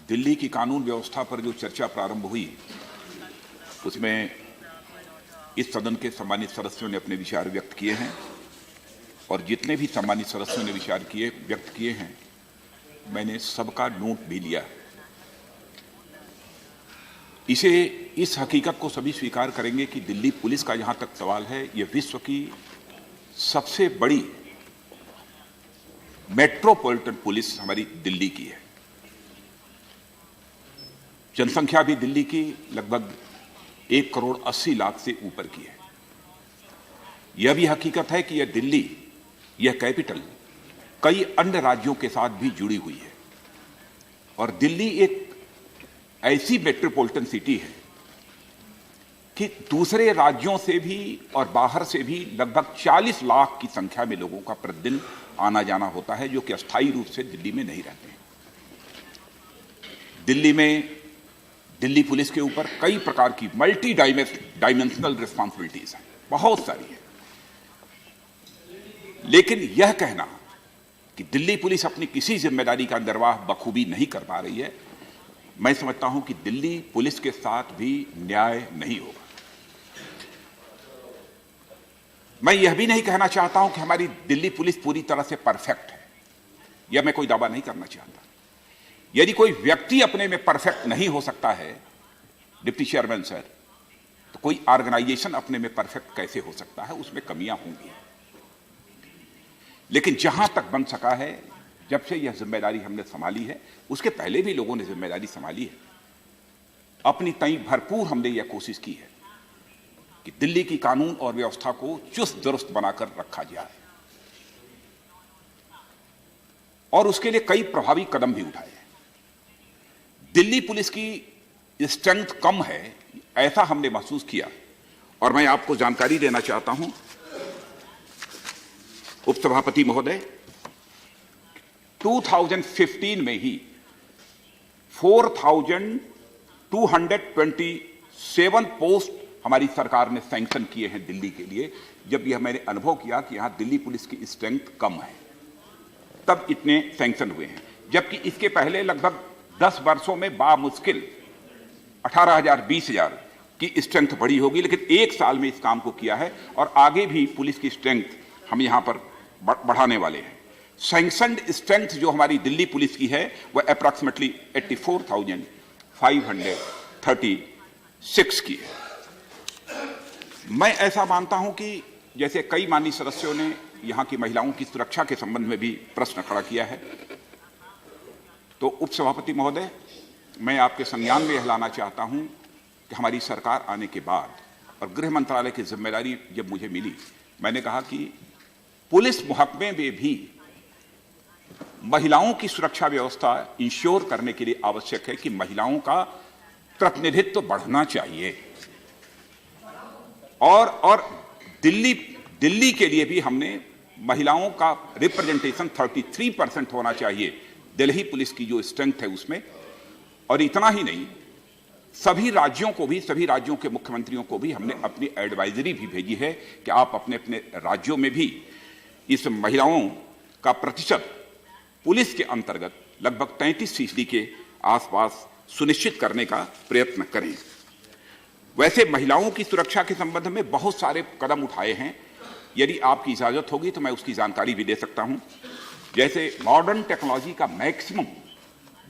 दिल्ली की कानून व्यवस्था पर जो चर्चा प्रारंभ हुई उसमें इस सदन के सम्मानित सदस्यों ने अपने विचार व्यक्त किए हैं और जितने भी सम्मानित सदस्यों ने विचार व्यक्त किए हैं मैंने सबका नोट भी लिया। इस हकीकत को सभी स्वीकार करेंगे कि दिल्ली पुलिस का जहां तक सवाल है, यह विश्व की सबसे बड़ी मेट्रोपॉलिटन पुलिस हमारी दिल्ली की है। जनसंख्या भी दिल्ली की लगभग 1,80,00,000 से ऊपर की है। यह भी हकीकत है कि यह दिल्ली, यह कैपिटल कई अन्य राज्यों के साथ भी जुड़ी हुई है और दिल्ली एक ऐसी मेट्रोपॉलिटन सिटी है कि दूसरे राज्यों से भी और बाहर से भी लगभग 40 लाख की संख्या में लोगों का प्रतिदिन आना जाना होता है, जो कि अस्थायी रूप से दिल्ली में नहीं रहते हैं। दिल्ली में दिल्ली पुलिस के ऊपर कई प्रकार की मल्टी डायमेंशनल रिस्पॉन्सिबिलिटीज हैं, बहुत सारी है। लेकिन यह कहना कि दिल्ली पुलिस अपनी किसी जिम्मेदारी का निर्वाह बखूबी नहीं कर पा रही है, मैं समझता हूं कि दिल्ली पुलिस के साथ भी न्याय नहीं होगा। मैं यह भी नहीं कहना चाहता हूं कि हमारी दिल्ली पुलिस पूरी तरह से परफेक्ट है, यह मैं कोई दावा नहीं करना चाहता। यदि कोई व्यक्ति अपने में परफेक्ट नहीं हो सकता है, डिप्टी चेयरमैन सर, तो कोई ऑर्गेनाइजेशन अपने में परफेक्ट कैसे हो सकता है? उसमें कमियां होंगी। लेकिन जहां तक बन सका है, जब से यह जिम्मेदारी हमने संभाली है, उसके पहले भी लोगों ने जिम्मेदारी संभाली है, अपनी तई भरपूर हमने यह कोशिश की है कि दिल्ली की कानून और व्यवस्था को चुस्त दुरुस्त बनाकर रखा जाए और उसके लिए कई प्रभावी कदम भी उठाए। दिल्ली पुलिस की स्ट्रेंथ कम है, ऐसा हमने महसूस किया और मैं आपको जानकारी देना चाहता हूं, उपसभापति महोदय, 2015 में ही 4,227 पोस्ट हमारी सरकार ने सैंक्शन किए हैं दिल्ली के लिए। जब यह मैंने अनुभव किया कि यहां दिल्ली पुलिस की स्ट्रेंथ कम है, तब इतने सैंक्शन हुए हैं। जबकि इसके पहले लगभग 10 वर्षों में बामुश्किल 18,000 20,000 की स्ट्रेंथ बढ़ी होगी, लेकिन एक साल में इस काम को किया है और आगे भी पुलिस की स्ट्रेंथ हम यहां पर बढ़ाने वाले हैं। सैंक्शनड स्ट्रेंथ जो हमारी दिल्ली पुलिस की है वह अप्रॉक्सीमेटली 84,536 की है। मैं ऐसा मानता हूं कि जैसे कई माननीय सदस्यों ने यहां की महिलाओं की सुरक्षा के संबंध में भी प्रश्न खड़ा किया है, तो उपसभापति महोदय, मैं आपके संज्ञान में यह लाना चाहता हूं कि हमारी सरकार आने के बाद और गृह मंत्रालय की जिम्मेदारी जब मुझे मिली, मैंने कहा कि पुलिस महकमे में भी महिलाओं की सुरक्षा व्यवस्था इंश्योर करने के लिए आवश्यक है कि महिलाओं का प्रतिनिधित्व बढ़ना चाहिए और दिल्ली के लिए भी हमने महिलाओं का रिप्रेजेंटेशन 33% होना चाहिए दिल्ली पुलिस की जो स्ट्रेंथ है उसमें। और इतना ही नहीं, सभी राज्यों के मुख्यमंत्रियों को भी हमने अपनी एडवाइजरी भी भेजी है कि आप अपने अपने राज्यों में भी इस महिलाओं का प्रतिशत पुलिस के अंतर्गत लगभग 33% के आसपास सुनिश्चित करने का प्रयत्न करें। वैसे महिलाओं की सुरक्षा के संबंध में बहुत सारे कदम उठाए हैं, यदि आपकी इजाजत होगी तो मैं उसकी जानकारी भी दे सकता हूं। जैसे मॉडर्न टेक्नोलॉजी का मैक्सिमम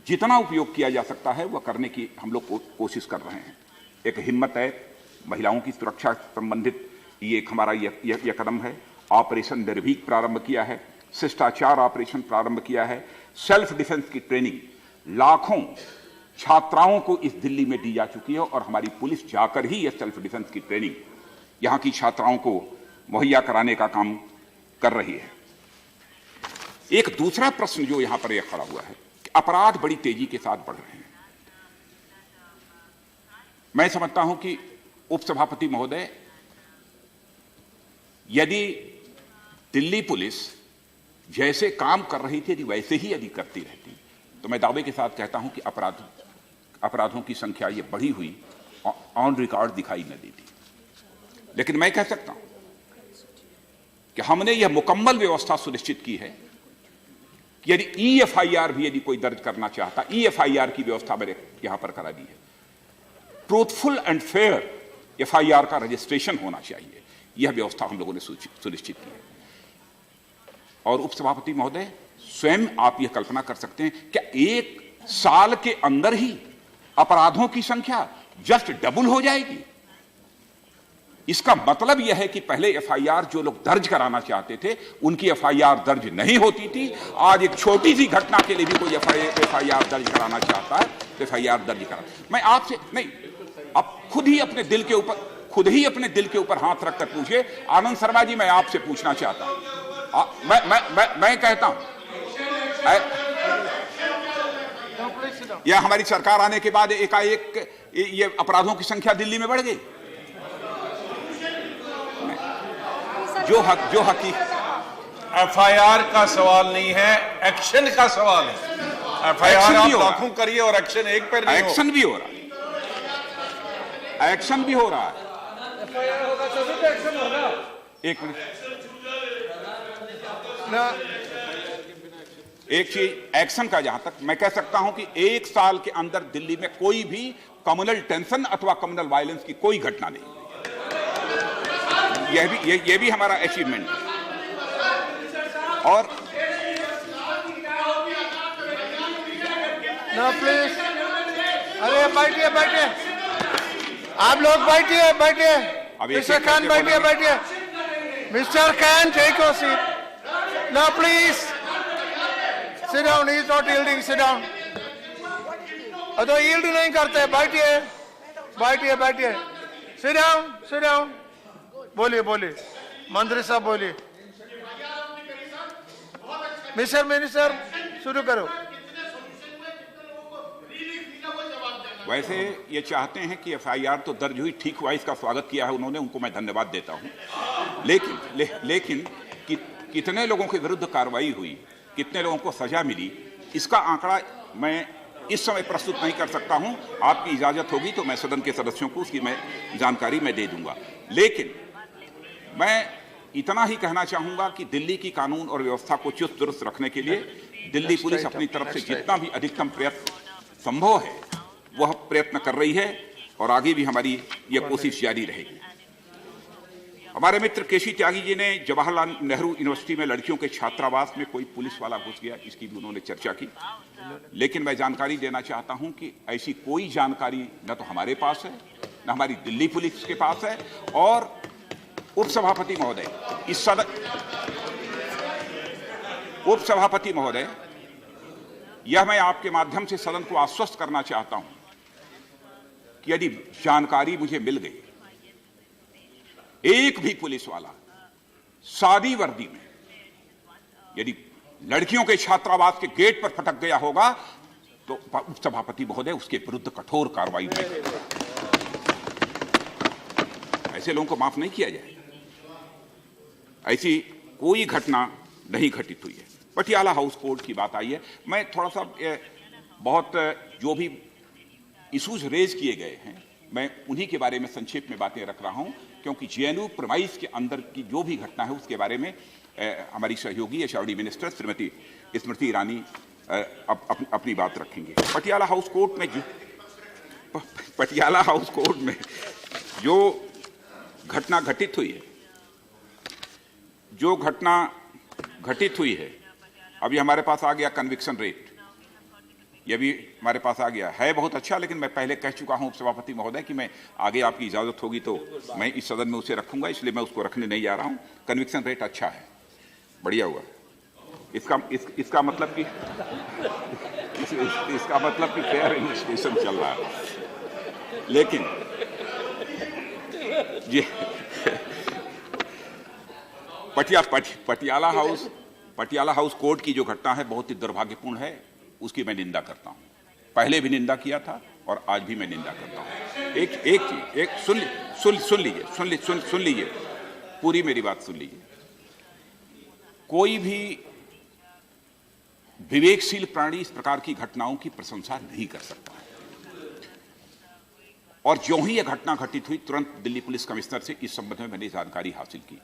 जितना उपयोग किया जा सकता है वह करने की हम लोग कोशिश कर रहे हैं। एक हिम्मत है महिलाओं की सुरक्षा संबंधित, ये एक हमारा यह कदम है। ऑपरेशन निर्भीक प्रारंभ किया है, शिष्टाचार ऑपरेशन प्रारंभ किया है, सेल्फ डिफेंस की ट्रेनिंग लाखों छात्राओं को इस दिल्ली में दी जा चुकी है और हमारी पुलिस जाकर ही यह सेल्फ डिफेंस की ट्रेनिंग यहां की छात्राओं को मुहैया कराने का काम कर रही है। एक दूसरा प्रश्न जो यहां पर यह खड़ा हुआ है कि अपराध बड़ी तेजी के साथ बढ़ रहे हैं। मैं समझता हूं कि उपसभापति महोदय, यदि दिल्ली पुलिस जैसे काम कर रही थी यदि वैसे ही यदि करती रहती तो मैं दावे के साथ कहता हूं कि अपराधों की संख्या ये बढ़ी हुई ऑन रिकॉर्ड दिखाई न देती। लेकिन मैं कह सकता हूं कि हमने यह मुकम्मल व्यवस्था सुनिश्चित की है कि यदि EFIR भी यदि कोई दर्ज करना चाहता, EFIR की व्यवस्था मैंने यहां पर करा दी है। ट्रूथफुल एंड फेयर FIR का रजिस्ट्रेशन होना चाहिए, यह व्यवस्था हम लोगों ने सुनिश्चित की है। और उपसभापति महोदय, स्वयं आप यह कल्पना कर सकते हैं क्या एक साल के अंदर ही अपराधों की संख्या जस्ट डबल हो जाएगी? इसका मतलब यह है कि पहले FIR जो लोग दर्ज कराना चाहते थे उनकी FIR दर्ज नहीं होती थी। आज एक छोटी सी घटना के लिए भी कोई FIR दर्ज कराना चाहता है तो FIR दर्ज करा। मैं आपसे नहीं, आप खुद ही अपने दिल के ऊपर हाथ रखकर पूछिए। आनंद शर्मा जी, मैं आपसे पूछना चाहता हूं, मैं कहता हूं, यह हमारी सरकार आने के बाद एकाएक ये अपराधों की संख्या दिल्ली में बढ़ गई? जो FIR का सवाल नहीं है, एक्शन का सवाल है। FIR आप लाखों करिए और एक्शन एक पर नहीं। एक्शन भी हो रहा है, एक्शन भी हो रहा है। FIR होगा तो एक्शन होगा। एक मिनट, एक चीज एक्शन का, जहां तक मैं कह सकता हूं कि एक साल के अंदर दिल्ली में कोई भी कम्युनल टेंशन अथवा कम्युनल वायलेंस की कोई घटना नहीं, यह भी हमारा अचीवमेंट है। और ना प्लीज, अरे बैठिए बैठिए, आप लोग बैठिए बैठिए। मिस्टर खान बैठिए। Mister Khan, take your seat. ना please, sit down, he is not yielding, sit down. तो यील्ड नहीं करते, बैठिए। sit down. बोलिए, मंत्री साहब बोलिए। मिस्टर मिनिस्टर, शुरू करो। वैसे ये चाहते हैं कि FIR तो दर्ज हुई, ठीक हुआ, इसका स्वागत किया है उन्होंने, उनको मैं धन्यवाद देता हूं। लेकिन कितने लोगों के विरुद्ध कार्रवाई हुई, कितने लोगों को सजा मिली, इसका आंकड़ा मैं इस समय प्रस्तुत नहीं कर सकता हूं। आपकी इजाजत होगी तो मैं सदन के सदस्यों को उसकी जानकारी दे दूंगा। लेकिन मैं इतना ही कहना चाहूंगा कि दिल्ली की कानून और व्यवस्था को चुस्त दुरुस्त रखने के लिए दिल्ली पुलिस अपनी तरफ से जितना भी अधिकतम प्रयत्न संभव है वह प्रयत्न कर रही है और आगे भी हमारी यह कोशिश जारी रहेगी। हमारे मित्र केसी त्यागी जी ने जवाहरलाल नेहरू यूनिवर्सिटी में लड़कियों के छात्रावास में कोई पुलिस वाला घुस गया, इसकी भी उन्होंने चर्चा की। लेकिन मैं जानकारी देना चाहता हूं कि ऐसी कोई जानकारी न तो हमारे पास है, न हमारी दिल्ली पुलिस के पास है। और उपसभापति महोदय, यह मैं आपके माध्यम से सदन को आश्वस्त करना चाहता हूं कि यदि जानकारी मुझे मिल गई, एक भी पुलिस वाला सादी वर्दी में यदि लड़कियों के छात्रावास के गेट पर फटक गया होगा तो उपसभापति महोदय उसके विरुद्ध कठोर कार्रवाई करेगा। ऐसे लोगों को माफ नहीं किया जाएगा। ऐसी कोई घटना नहीं घटित हुई है। पटियाला हाउस कोर्ट की बात आई है, मैं थोड़ा सा बहुत जो भी इश्यूज रेज किए गए हैं मैं उन्हीं के बारे में संक्षेप में बातें रख रहा हूं, क्योंकि JNU प्रीमाइस के अंदर की जो भी घटना है उसके बारे में हमारी सहयोगी HRD मिनिस्टर श्रीमती स्मृति ईरानी अपनी बात रखेंगे। पटियाला हाउस कोर्ट में जो घटना घटित हुई है, अभी हमारे पास आ गया कन्विक्शन रेट, यह भी हमारे पास आ गया है, बहुत अच्छा। लेकिन मैं पहले कह चुका हूं उपसभापति महोदय कि मैं आगे आपकी इजाजत होगी तो मैं इस सदन में उसे रखूंगा, इसलिए मैं उसको रखने नहीं जा रहा हूं। कन्विक्शन रेट अच्छा है, बढ़िया हुआ। इसका मतलब कि फेयर इन्वेस्टिगेशन चल रहा है। लेकिन ये पटियाला हाउस कोर्ट की जो घटना है बहुत ही दुर्भाग्यपूर्ण है, उसकी मैं निंदा करता हूं। पहले भी निंदा किया था और आज भी मैं निंदा करता हूं। सुन लीजिए, पूरी मेरी बात सुन लीजिए। कोई भी विवेकशील प्राणी इस प्रकार की घटनाओं की प्रशंसा नहीं कर सकता। और जो ही यह घटना घटित हुई, तुरंत दिल्ली पुलिस कमिश्नर से इस संबंध में मैंने जानकारी हासिल की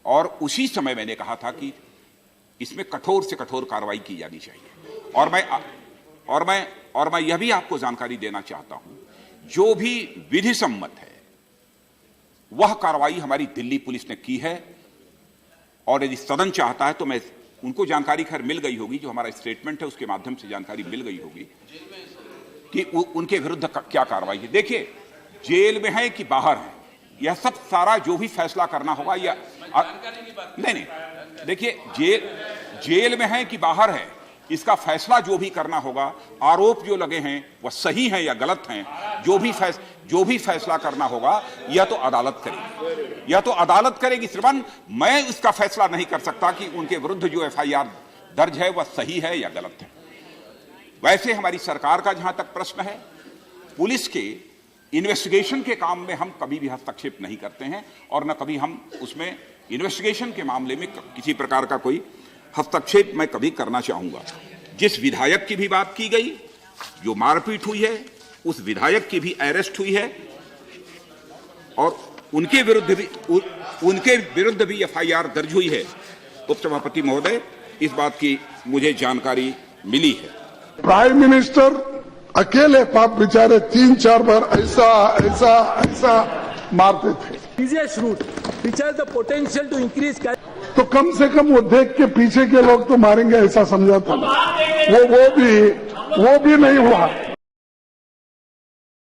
और उसी समय मैंने कहा था कि इसमें कठोर से कठोर कार्रवाई की जानी चाहिए। और मैं यह भी आपको जानकारी देना चाहता हूं, जो भी विधि सम्मत है वह कार्रवाई हमारी दिल्ली पुलिस ने की है, और यदि सदन चाहता है तो मैं उनको जानकारी खैर मिल गई होगी, जो हमारा स्टेटमेंट है उसके माध्यम से जानकारी मिल गई होगी कि उनके विरुद्ध क्या कार्रवाई है। देखिए, जेल में है कि बाहर है, यह सब सारा जो भी फैसला करना होगा, या नहीं, देखिए, जेल में है कि बाहर है, इसका फैसला जो भी करना होगा, आरोप जो लगे हैं वह सही हैं या गलत हैं, जो भी फैसला करना होगा यह तो अदालत करेगी। श्रीमान, मैं इसका फैसला नहीं कर सकता कि उनके विरुद्ध जो एफआईआर दर्ज है वह सही है या गलत है। वैसे हमारी सरकार का जहां तक प्रश्न है, पुलिस के इन्वेस्टिगेशन के काम में हम कभी भी हस्तक्षेप नहीं करते हैं, और न कभी हम उसमें इन्वेस्टिगेशन के मामले में किसी प्रकार का कोई हस्तक्षेप मैं कभी करना चाहूंगा। जिस विधायक की भी बात की गई, जो मारपीट हुई है, उस विधायक की भी अरेस्ट हुई है, और उनके विरुद्ध भी एफआईआर दर्ज हुई है। उपसभापति महोदय, इस बात की मुझे जानकारी मिली है। प्राइम मिनिस्टर अकेले पाप बेचारे 3-4 बार ऐसा मारते थे। Easiest route, which has the potential to increase. तो कम से कम वो देख के पीछे के लोग तो मारेंगे ऐसा समझा था, वो भी नहीं हुआ।